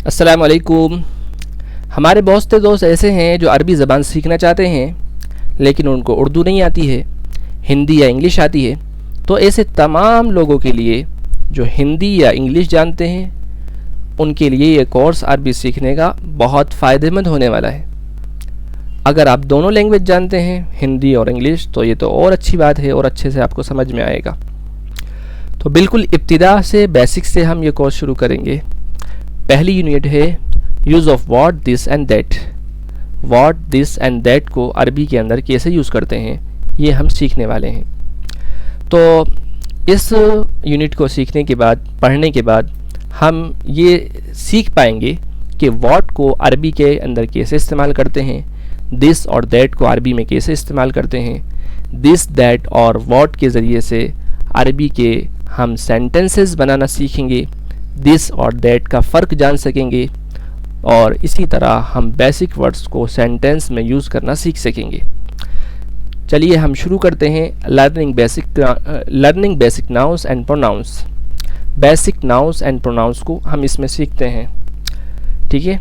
अस्सलाम वालेकुम। हमारे बहुत से दोस्त ऐसे हैं जो अरबी ज़बान सीखना चाहते हैं लेकिन उनको उर्दू नहीं आती है, हिंदी या इंग्लिश आती है। तो ऐसे तमाम लोगों के लिए जो हिंदी या इंग्लिश जानते हैं उनके लिए ये कोर्स अरबी सीखने का बहुत फ़ायदेमंद होने वाला है। अगर आप दोनों लैंग्वेज जानते हैं, हिंदी और इंग्लिश, तो ये तो और अच्छी बात है और अच्छे से आपको समझ में आएगा। तो बिल्कुल इब्तिदा से, बेसिक से हम ये कोर्स शुरू करेंगे। पहली यूनिट है use of what, this and that. What, this and that को अरबी के अंदर कैसे यूज़ करते हैं ये हम सीखने वाले हैं। तो इस यूनिट को सीखने के बाद, पढ़ने के बाद, हम ये सीख पाएंगे कि व्हाट को अरबी के अंदर कैसे इस्तेमाल करते हैं, दिस और दैट को अरबी में कैसे इस्तेमाल करते हैं, दिस, दैट और व्हाट के ज़रिए से अरबी के हम सेंटेंसेस बनाना सीखेंगे, दिस और दैट का फ़र्क जान सकेंगे और इसी तरह हम बेसिक वर्ड्स को सेंटेंस में यूज़ करना सीख सकेंगे। चलिए हम शुरू करते हैं learning basic nouns and pronouns. Basic nouns and pronouns को हम इसमें सीखते हैं, ठीक है।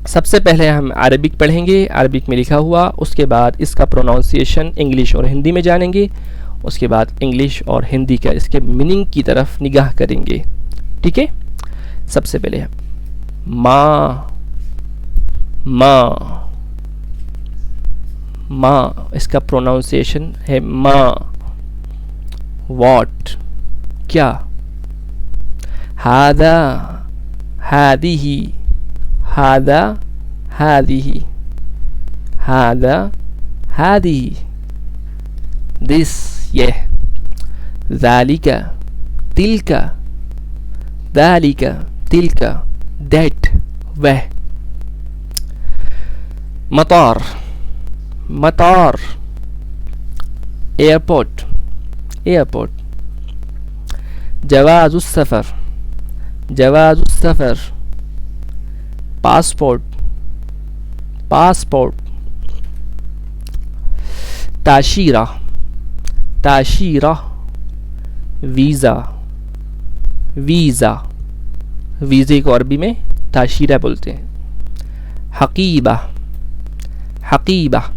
सबसे पहले हम अरबिक पढ़ेंगे, अरबिक में लिखा हुआ, उसके बाद इसका प्रोनाउंसिएशन इंग्लिश और हिंदी में जानेंगे, उसके बाद इंग्लिश और हिंदी का इसके मीनिंग की तरफ निगाह करेंगे, ठीक है। सबसे पहले माँ, माँ, माँ, इसका प्रोनाउंसिएशन है माँ। वॉट, क्या। हादा, हादिही, हादा, हादिही, हादा, हादिही। दिस, यह। ज़ालिका, तिलका, ज़ालिका, तिलका, दैट, वह। मतार, मतार, एयरपोर्ट, एयरपोर्ट। जवाज़ुस सफ़र, जवाज़ुस सफ़र। Passport, passport. ताशीरा, ताशीरा। Visa, visa. वीज़े को अरबी में ताशीरा बोलते हैं। हकीबा, हकीबा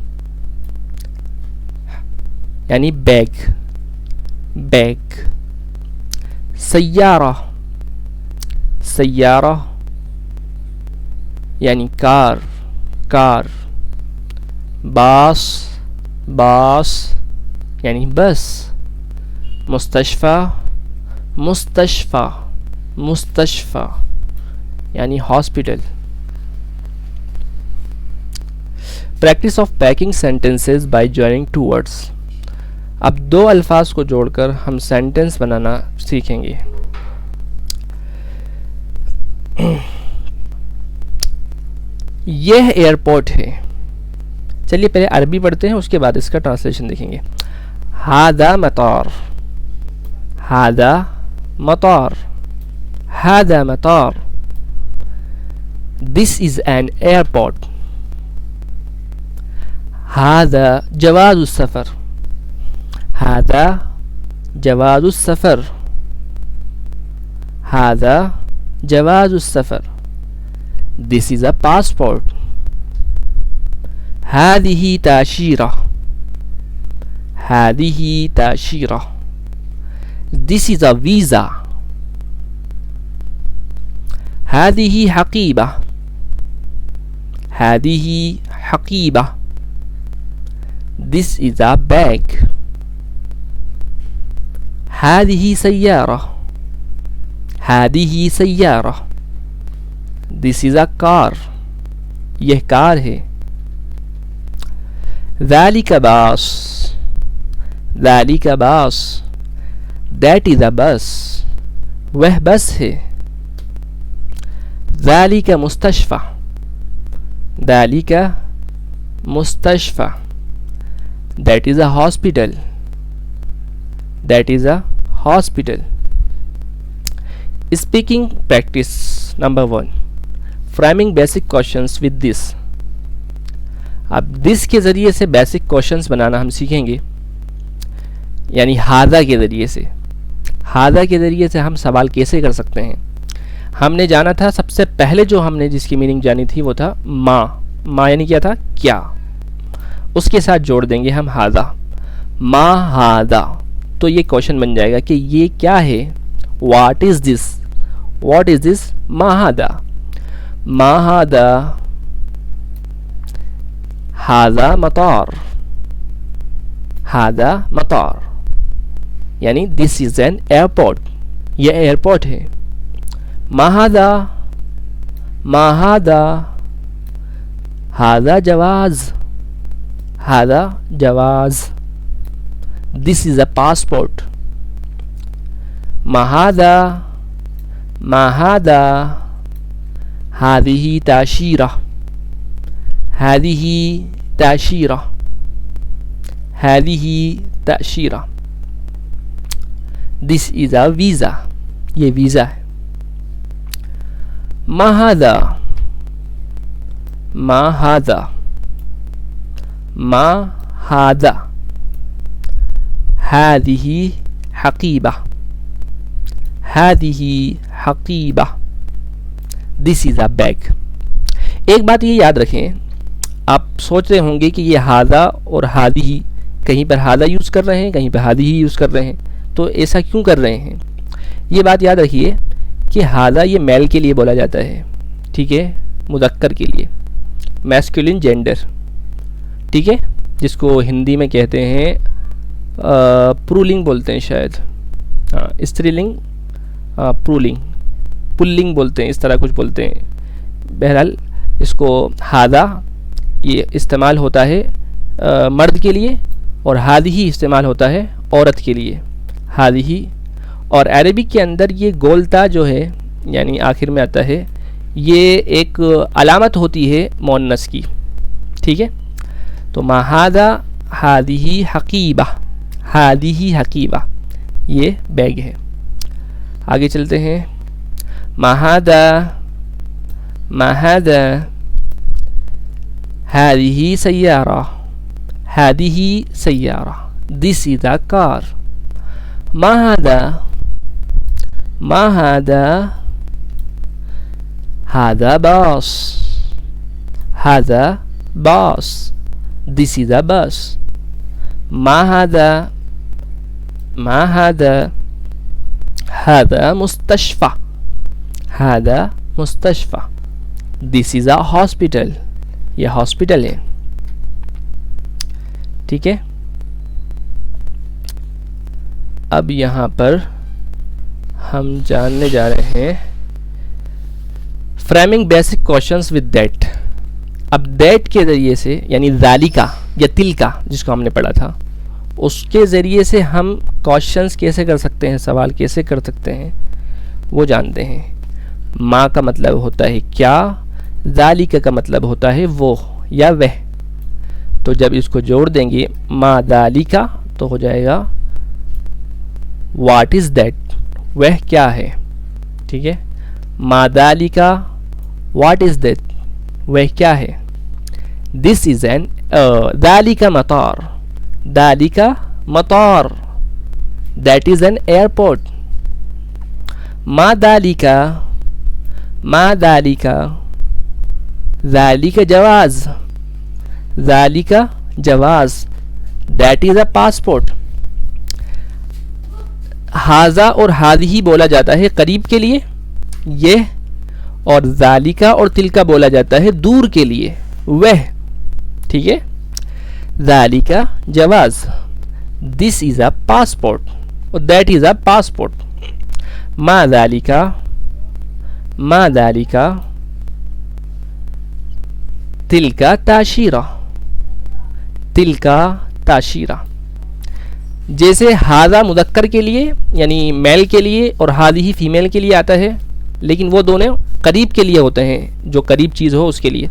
यानी बैग, बैग। सय्यारा, सय्यारा यानी कार, कार। बास, बास यानी बस। मुस्तशफ़ा, मुस्तशफ़ा, मुस्तशफ़ा यानी hospital. Practice of packing sentences bye joining two words. अब दो अल्फाज को जोड़कर हम सेंटेंस बनाना सीखेंगे। यह एयरपोर्ट है। चलिए पहले अरबी पढ़ते हैं, उसके बाद इसका ट्रांसलेशन देखेंगे। हादा मतार, हादा मतार, हादा मतार। This is an airport. हादा जवाज़ुस सफ़र, हादा जवाज़ुस सफ़र, हादा जवाज़ुस सफ़र। This is a passport. हादिही ताशीरा, हादिही ताशीरा। This is a visa. हादिही हकीबा, हादिही हकीबा। This is a bag. हादिही सय्यारा, हादिही सय्यारा। दिस इज़ अ कार, यह कार है। ज़ालिका बास, ज़ालिका बास। दैट इज़ अ बस, वह बस है। ज़ालिका मुस्तशफ़ा, ज़ालिका मुस्तशफ़ा। That is a hospital, that is a hospital. Speaking practice number 1. Framing basic questions with this. अब this के ज़रिए से बेसिक क्वेश्चंस बनाना हम सीखेंगे, यानी हादा के ज़रिए से। हादा के ज़रिए से हम सवाल कैसे कर सकते हैं। हमने जाना था सबसे पहले, जो हमने जिसकी मीनिंग जानी थी वो था माँ। माँ यानी क्या था, क्या। उसके साथ जोड़ देंगे हम हादा, मा हादा। तो ये क्वेश्चन बन जाएगा कि ये क्या है, what is this, what is this, मा हादा, मा हादा, हादा मतार, हादा मतार, यानी दिस इज एन एयरपोर्ट, ये एयरपोर्ट है। महादा, महादा, हादा जवाज, हादा जवाज, दिस इज अ पासपोर्ट। महादा, महादा, हादिही ताशीरा, हादिही ताशीरा, हादिही ताशीरा, दिस इज अ वीज़ा, ये वीज़ा है। महादा, महादा, महादा, हादिही हकीबा, हादिही हकीबा, दिस इज़ अ बैग। एक बात ये याद रखें, आप सोच रहे होंगे कि ये हादा और हादिही, कहीं पर हादा यूज़ कर रहे हैं, कहीं पर हादिही यूज़ कर रहे हैं, तो ऐसा क्यों कर रहे हैं। ये बात याद रखिए कि हादा ये मेल के लिए बोला जाता है, ठीक है, मुज़क्कर के लिए, मैस्कुलिन जेंडर, ठीक है, जिसको हिंदी में कहते हैं पुल्लिंग बोलते हैं शायद, स्त्रीलिंग, पुल्लिंग, पुल्लिंग बोलते हैं, इस तरह कुछ बोलते हैं। बहरहाल इसको हादा ये इस्तेमाल होता है मर्द के लिए, और हादी ही इस्तेमाल होता है औरत के लिए, हादी ही। और अरबिक के अंदर ये गोलता जो है, यानी आखिर में आता है, ये एक अलामत होती है मोन्नस की, ठीक है। तो महादा हादिही हकीबा, हादिही हकीबा, ये बैग है। आगे चलते हैं। महादा, महादा, हादिही सय्यारा, हादिही सय्यारा, दिस इज अ कार। महादा, महादा, हादा बस, हादा बस, दिस इज अ बस। महादा, महादा, हादा मुस्तशफा, हादा मुस्तशफा, दिस इज अ हॉस्पिटल, यह हॉस्पिटल है, ठीक है। अब यहाँ पर हम जानने जा रहे हैं framing basic questions with that. अब दैट के ज़रिए से, यानी ज़ालिका या तिलका जिसको हमने पढ़ा था, उसके ज़रिए से हम क्वेश्चंस कैसे कर सकते हैं, सवाल कैसे कर सकते हैं, वो जानते हैं। माँ का मतलब होता है क्या, ज़ालिका का मतलब होता है वो या वह। तो जब इसको जोड़ देंगे माँ ज़ालिका, तो हो जाएगा व्हाट इज़ दैट, वह क्या है, ठीक है। माँ ज़ालिका, व्हाट इज़ दैट, वह क्या है। दिस इज़ एन, ज़ालिका मतार, ज़ालिका मतार, दैट इज़ एन एयरपोर्ट। माँ ज़ालिका, माँ ज़ालिका, ज़ालिका जवाज़, ज़ालिका जवाज़, दैट इज़ अ पासपोर्ट। हाजा और हादिही बोला जाता है करीब के लिए, यह, और ज़ालिका और तिलका बोला जाता है दूर के लिए, वह, ठीक है। ज़ालिका जवाज़, दिस इज़ अ पासपोर्ट, और दैट इज़ अ पासपोर्ट। मा ज़ालिका, मा ज़ालिका, तिलका ताशीरा, तिलका ताशीरा। जैसे हाजा मुदक्कर के लिए यानी मेल के लिए और हादी ही फीमेल के लिए आता है, लेकिन वो दोनों करीब के लिए होते हैं, जो करीब चीज़ हो उसके लिए।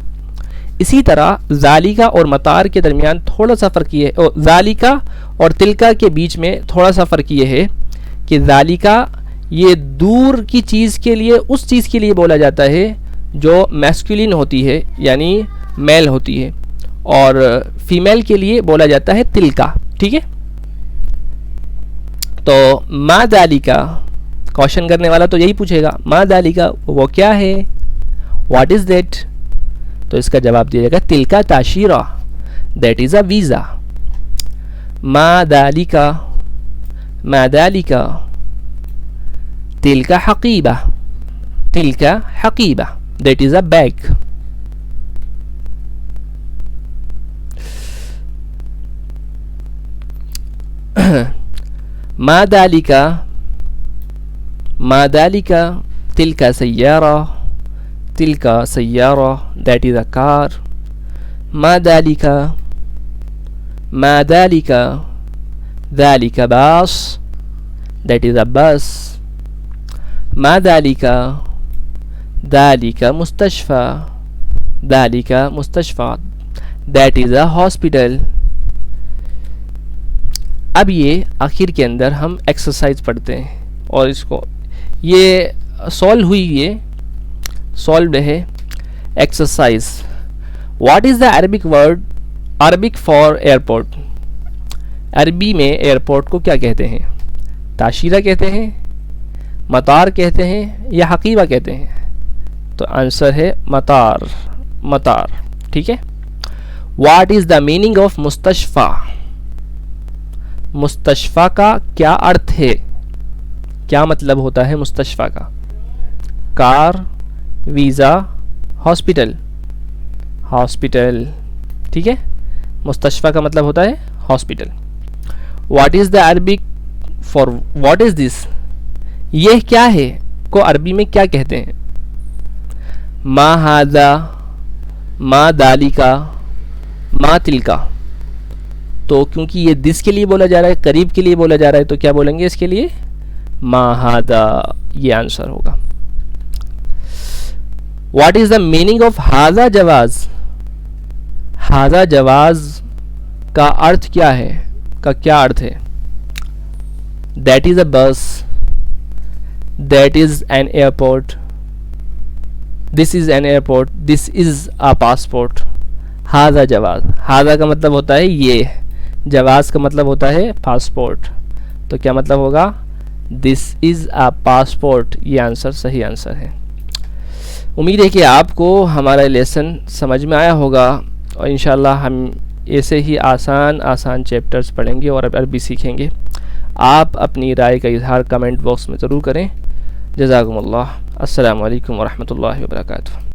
इसी तरह ज़ालिका और मतार के दरमियान थोड़ा सा फ़र्क ये है, ज़ालिका और तिलका के बीच में थोड़ा सा फ़र्क ये है कि ज़ालिका ये दूर की चीज़ के लिए, उस चीज़ के लिए बोला जाता है जो मैस्कुलिन होती है, यानी मेल होती है, और फीमेल के लिए बोला जाता है तिलका, ठीक है। तो मा ज़ालिका क्वेश्चन करने वाला तो यही पूछेगा, मा दालिका, वो क्या है, व्हाट इज़ दैट। तो इसका जवाब दिया जाएगा तिलका ताशीरा, दैट इज़ अ वीज़ा। मा दालिका, मा दालिका, तिलका हकीबा, तिलका हकीबा, दैट इज़ अ बैग। मा दालिका, मा दालिका, तिलका सय्यारा, तिलका सय्यारा, दैट इज़ अ कार। मा दालिका, मा दालिका, दालिका बास, दैट इज़ अ बस। मा दालिका, दालिका मुस्तशफ़ा, दालिका मुस्तशफ़ा, दैट इज़ अ हॉस्पिटल। अब ये आखिर के अंदर हम एक्सरसाइज पढ़ते हैं और इसको ये सॉल्व हुई, ये सॉल्व्ड है exercise. What is the Arabic word, Arabic for airport. अरबी में एयरपोर्ट को क्या कहते हैं, ताशीरा कहते हैं, मतार कहते हैं या हकीबा कहते हैं। तो आंसर है मतार, मतार। ठीक है। What is the meaning of मुस्तशफ़ा, मुस्तशफ़ा का क्या अर्थ है, क्या मतलब होता है मुस्तशफ़ा का। Car, visa, hospital, hospital. ठीक है, मुस्तशफ़ा का मतलब होता है hospital. What is the Arabic for what is this, यह क्या है को अरबी में क्या कहते हैं। मा हादा, मा दालिका, मा तिलका। तो क्योंकि ये दिस के लिए बोला जा रहा है, करीब के लिए बोला जा रहा है, तो क्या बोलेंगे इसके लिए, मा हादा, ये आंसर होगा। What is the meaning of हाजा जवाज़, हाजा जवाज़ का अर्थ क्या है, का क्या अर्थ है। That is a bus, that is an airport, this is an airport, this is a passport. हाजा जवाज़, हाजा का मतलब होता है ये, जवाज़ का मतलब होता है पासपोर्ट। तो क्या मतलब होगा, दिस इज़ अ पासपोर्ट। ये आंसर सही आंसर है। उम्मीद है कि आपको हमारा लेसन समझ में आया होगा और इंशाल्लाह हम ऐसे ही आसान आसान चैप्टर्स पढ़ेंगे और अरबी सीखेंगे। आप अपनी राय का इजहार कमेंट बॉक्स में ज़रूर करें। जज़ाकुमुल्लाह। अस्सलामु अलैकुम वरहमतुल्लाहि वबरकातुहू।